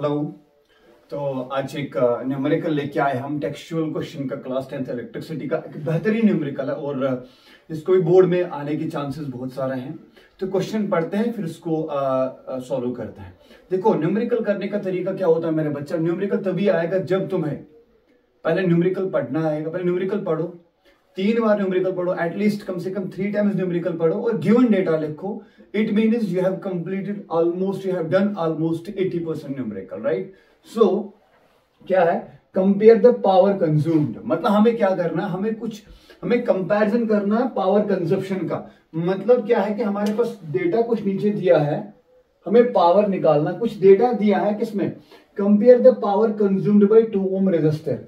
Hello. तो आज एक न्यूमेरिकल लेके आए हम टेक्सचुअल क्वेश्चन का क्लास 10th इलेक्ट्रिसिटी का एक बेहतरीन न्यूमेरिकल है और इसको भी बोर्ड में आने के चांसेस बहुत सारे हैं। तो क्वेश्चन पढ़ते हैं फिर इसको सॉल्व करते हैं। देखो न्यूमेरिकल करने का तरीका क्या होता है मेरे बच्चा, न्यूमेरिकल तभी आएगा जब तुम्हें पहले न्यूमेरिकल पढ़ना आएगा। पहले न्यूमेरिकल पढ़ो, 3 बार न्यूमेरिकल पढ़ो, एटलीस्ट कम से कम 3 टाइम्स न्यूमेरिकल पढ़ो और गिवन डेटा लिखो। It means you have completed almost, you have done almost 80% numerical, right. So क्या है, कंपेयर द पावर कंज्यूम्ड, मतलब हमें क्या करना है, हमें कंपैरिजन करना है पावर कंजप्शन का। मतलब क्या है कि हमारे पास डेटा कुछ नीचे दिया है, हमें पावर निकालना, कुछ डेटा दिया है किसमें, compare the power consumed by 2 ohm resistor.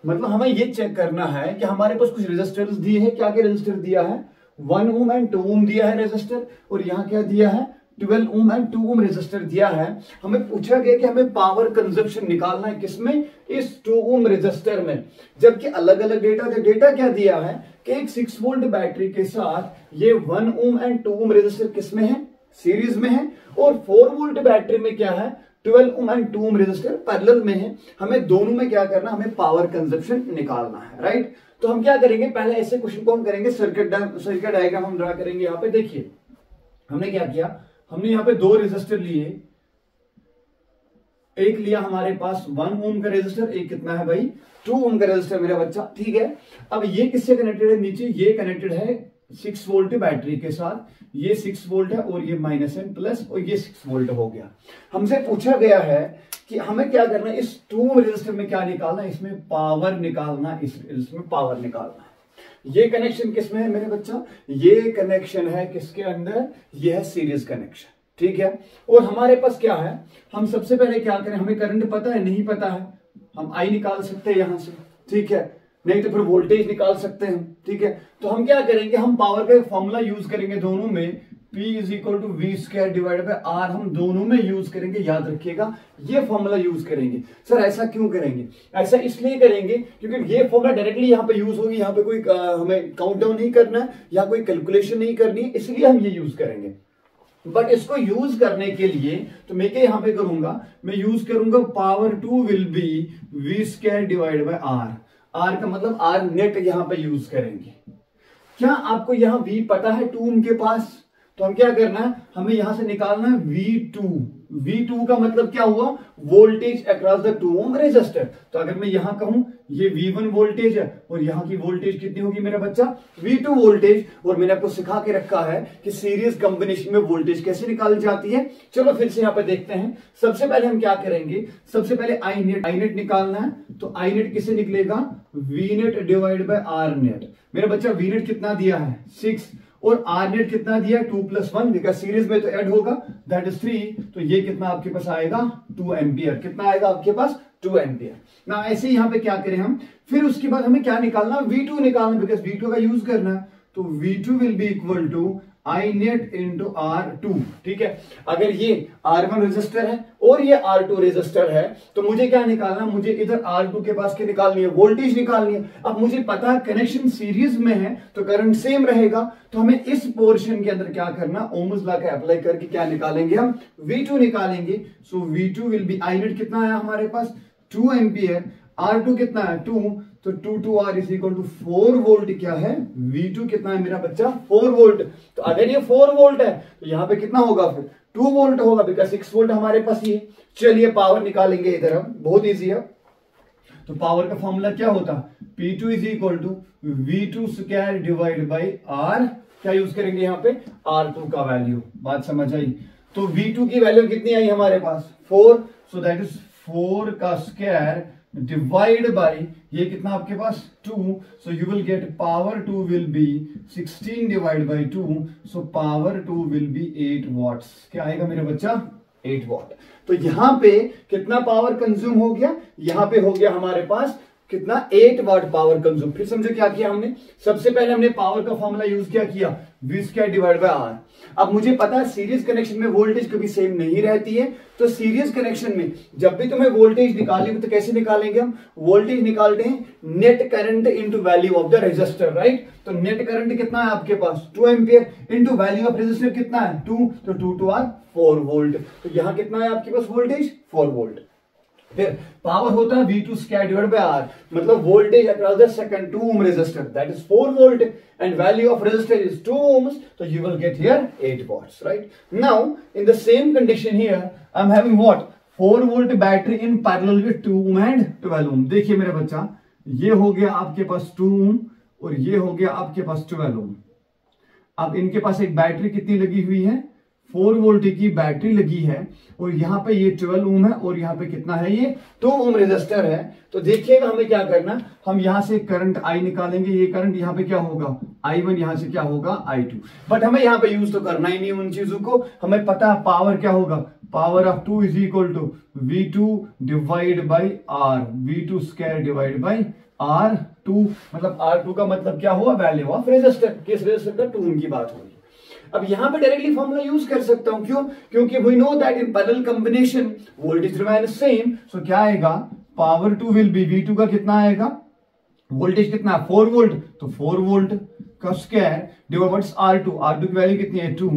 मतलब हमें ये चेक करना है कि हमारे पास कुछ रेजिस्टर्स दिए हैं, क्या क्या रेजिस्टर दिया है, 1 ओम एंड 2 ओम दिया है रेजिस्टर, और यहाँ क्या दिया है 12 ओम एंड 2 ओम रेजिस्टर दिया है। हमें पूछा गया कि हमें पावर कंजप्शन निकालना है किसमें, इस 2 ओम रेजिस्टर में। जबकि अलग अलग डेटा थे। डेटा क्या दिया है कि एक 6 वोल्ट बैटरी के साथ ये 1 ओम एंड 2 ओम रेजिस्टर किसमें है, सीरीज में है, और 4 वोल्ट बैटरी में क्या है 12 ohm and 2 ohm resistor parallel में है। हमें दोनों में क्या करना, हमें पावर कंजप्शन निकालना है, राइट। तो हम क्या करेंगे, पहले ऐसे क्वेश्चन को हम करेंगे, सर्किट डायग्राम हम ड्रा करेंगे। यहाँ पे देखिए हमने क्या किया, हमने यहाँ पे 2 रेजिस्टर लिए। एक लिया हमारे पास 1 ओम का रेजिस्टर, एक कितना है भाई 2 ओम का रेजिस्टर मेरा बच्चा, ठीक है। अब ये किससे कनेक्टेड है, नीचे ये कनेक्टेड है 6 वोल्ट बैटरी के साथ। ये 6 वोल्ट है और ये माइनस एंड प्लस, और ये 6 वोल्ट हो गया। हमसे पूछा गया है कि हमें क्या करना है, इस 2 ओम रेजिस्टर में क्या निकालना है, इसमें पावर निकालना, इसमें पावर निकालना है। ये कनेक्शन किसमें है मेरे बच्चा, ये कनेक्शन है किसके अंदर, ये है सीरीज कनेक्शन, ठीक है। और हमारे पास क्या है, हम सबसे पहले क्या करें, हमें करंट पता है, नहीं पता है, हम आई निकाल सकते हैं यहां से, ठीक है, नहीं तो फिर वोल्टेज निकाल सकते हैं, ठीक है। तो हम क्या करेंगे, हम पावर का एक फॉर्मूला यूज करेंगे दोनों में, P is equal to V square divide by R, हम दोनों में यूज करेंगे, याद रखिएगा ये फॉर्मूला यूज करेंगे। सर ऐसा क्यों करेंगे, ऐसा इसलिए करेंगे क्योंकि ये फॉर्मूला डायरेक्टली यहाँ पे यूज होगी, यहाँ पे कोई हमें काउंट डाउन नहीं करना है या कोई कैलकुलेशन नहीं करनी है, इसलिए हम ये यूज करेंगे। बट इसको यूज करने के लिए तो मैं क्या यहां पे करूंगा, मैं यूज करूंगा power 2 will be V square divide by R. R का मतलब आर नेट यहां पे यूज करेंगे। क्या आपको यहां V पता है 2 ओम के पास, तो हम क्या करना है, हमें यहां से निकालना है V2। V2 का मतलब क्या हुआ, voltage across the 2 ohm resistor. तो अगर मैं यहां कहूं ये V1 वोल्टेज है और यहां की वोल्टेज कितनी होगी मेरा बच्चा, V2 वोल्टेज। और मैंने आपको सिखा के रखा है कि सीरीज कॉम्बिनेशन में वोल्टेज कैसे निकाली जाती है। चलो फिर से यहां पे देखते हैं। सबसे पहले हम क्या करेंगे, सबसे पहले आई नेट निकालना है। तो आई नेट किससे निकलेगा, V net divide by R net. मेरा बच्चा V नेट कितना दिया है 6, और आर नेट कितना दिया 2 + 1, बिकॉज सीरीज में तो ऐड होगा, दैट इज 3। तो ये कितना आपके पास आएगा 2 एम्पियर। कितना आएगा आपके पास 2 एम्पियर ना। ऐसे यहाँ पे क्या करें हम, फिर उसके बाद हमें क्या निकालना, V2 निकालना, बिकॉज V2 का यूज करना है। तो V2 will be equal to I net into R2, ठीक है। अगर ये R1 रेजिस्टर है और ये R2 रेजिस्टर है तो मुझे क्या निकालना, मुझे इधर R2 के पास क्या निकालनी है, वोल्टेज निकालनी है। अब मुझे पता है कनेक्शन सीरीज में है तो करंट सेम रहेगा, तो हमें इस पोर्शन के अंदर क्या करना, ओम्स लॉ का अप्लाई करके क्या निकालेंगे हम, V2 निकालेंगे। सो V2 will B, I net कितना आया हमारे पास 2 एम्पियर, R2 कितना है 2, तो 2 to R is equal to 4 volt. क्या है V2 कितना है मेरा बच्चा 4 वोल्ट। तो अगर ये 4 वोल्ट है तो यहाँ पे कितना होगा, फिर 2 वोल्ट होगा, बिकॉज 6 वोल्ट हमारे पास ये। चलिए पावर निकालेंगे इधर हम, बहुत इजी है। तो पावर का फॉर्मूला क्या होता, P2 is equal to V2 square divide by R। क्या यूज करेंगे यहाँ पे, R2 का वैल्यू। बात समझ आई। तो V2 की वैल्यू कितनी आई हमारे पास 4, सो दैट इज 4 का स्क्वायर डिवाइड बाय ये कितना आपके पास 2, so you will get power 2 will be 16 divide by 2, so power 2 will be 8 watts. क्या आएगा मेरा बच्चा 8 वॉट। तो यहां पे कितना पावर कंज्यूम हो गया, यहां पे हो गया हमारे पास कितना 8 वाट पावर कंज्यूम। फिर समझो क्या किया हमने, सबसे पहले हमने पावर का फॉर्मूला यूज किया V square divide by R. अब मुझे पता है सीरीज कनेक्शन में वोल्टेज कभी सेम नहीं रहती है, तो सीरीज कनेक्शन में जब भी तुम्हें वोल्टेज निकालेंगे तो कैसे निकालेंगे हम, वोल्टेज निकालते हैं net current into value of the resistor, right. तो नेट करंट कितना है आपके पास 2 ampere into value of resistor कितना है 2, तो 2 to R 4 वोल्ट। तो यहां कितना है आपके पास वोल्टेज 4 वोल्ट। फिर पावर होता है V2 square divide by R, मतलब voltage across the second 2 ohm resistor, that is 4 volt and value of resistor is 2 ohms, so you will get here 8 watts, right? Now in the same condition here I am having what, 4 volt battery in parallel with 2 ohm and 12 ohm. देखिए मेरा बच्चा, ये हो गया आपके पास 2 ohm और ये हो गया आपके पास 12 ohm. अब इनके पास एक बैटरी कितनी लगी हुई है, 4 वोल्ट की बैटरी लगी है और यहाँ पे ये 12 ओम है और यहाँ पे कितना है, ये 2 ओम रेजिस्टर है. तो देखिएगा हमें क्या करना, हम यहाँ से करंट I निकालेंगे, ये करंट यहाँ पे क्या होगा I1, यहाँ से क्या होगा I2. बट हमें यहाँ पे यूज तो करना ही नहीं उन चीजों को, हमें पता है पावर क्या होगा, power of 2 is equal to V2 divide by R, V2 square divide by R2, मतलब R2 का मतलब क्या हुआ, वैल्यू ऑफ रेजिस्टर. किस रेजिस्टर का, 2 ओम की बात होगी. अब यहां पे डायरेक्टली फॉर्मूला यूज कर सकता हूं, क्यों, क्योंकि we know that in parallel combination voltage remain same. So क्या आएगा, पावर 2 विल बी V2 का कितना आएगा, वोल्टेज कितना, 4 वोल्ट, तो 4 वोल्ट का स्क्वायर डिवाइड बाय R2 की वैल्यू कितनी है 2,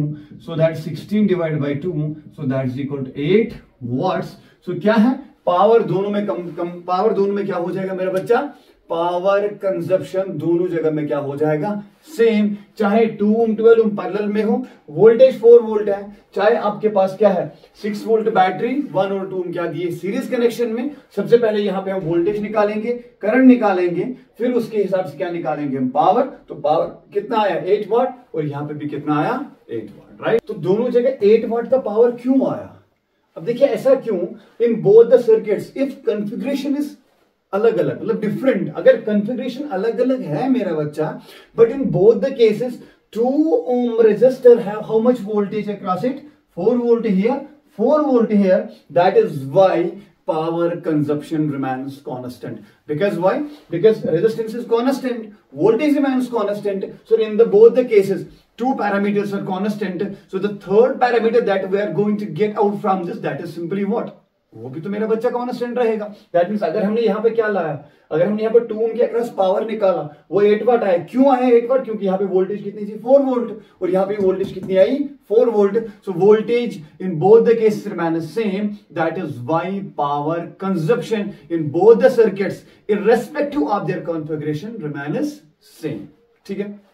so that 16 divide by 2, so that is equal to 8 watts. So क्या है, पावर दोनों में पावर दोनों में क्या हो जाएगा मेरा बच्चा, पावर कंजप्शन दोनों जगह में क्या हो जाएगा, सेम. चाहे 2 ohm 12 ohm पैरेलल में हो, वोल्टेज 4 वोल्ट है, चाहे आपके पास क्या है 6 वोल्ट बैटरी 1 और 2 ohm क्या दिए सीरीज कनेक्शन में. सबसे पहले यहां पे हम वोल्टेज निकालेंगे, करंट निकालेंगे, फिर उसके हिसाब से क्या निकालेंगे हम, पावर. तो पावर कितना आया 8 वाट और यहां पे भी कितना आया 8 वाट, राइट. तो दोनों जगह 8 वाट का पावर क्यों आया. अब देखिए ऐसा क्यों, in both the circuits if configuration is अलग अलग, मतलब डिफरेंट, अगर कॉन्फ़िगरेशन अलग अलग है मेरा बच्चा, but in both the cases 2 ohm resistor have how much voltage across it, 4 volt here, 4 volt here, that is why power consumption remains constant. Because why, because resistance is constant, voltage remains constant, so in the both the cases 2 parameters are constant. So the third parameter that we are going to get out from this, that is simply what, वो भी तो मेरा बच्चा constant रहेगा. That means अगर हमने यहाँ पे क्या लाया, अगर हमने यहाँ पे 2 ohm के अक्रॉस पावर निकाला, वो 8 वाट आया. क्यों आया 8 वाट, क्योंकि यहाँ पे वोल्टेज कितनी थी 4 वोल्ट और यहाँ पे वोल्टेज कितनी आई 4 volt. So voltage in both the cases remain same, that is why power consumption in both the circuits irrespective of their configuration remain same. ठीक है.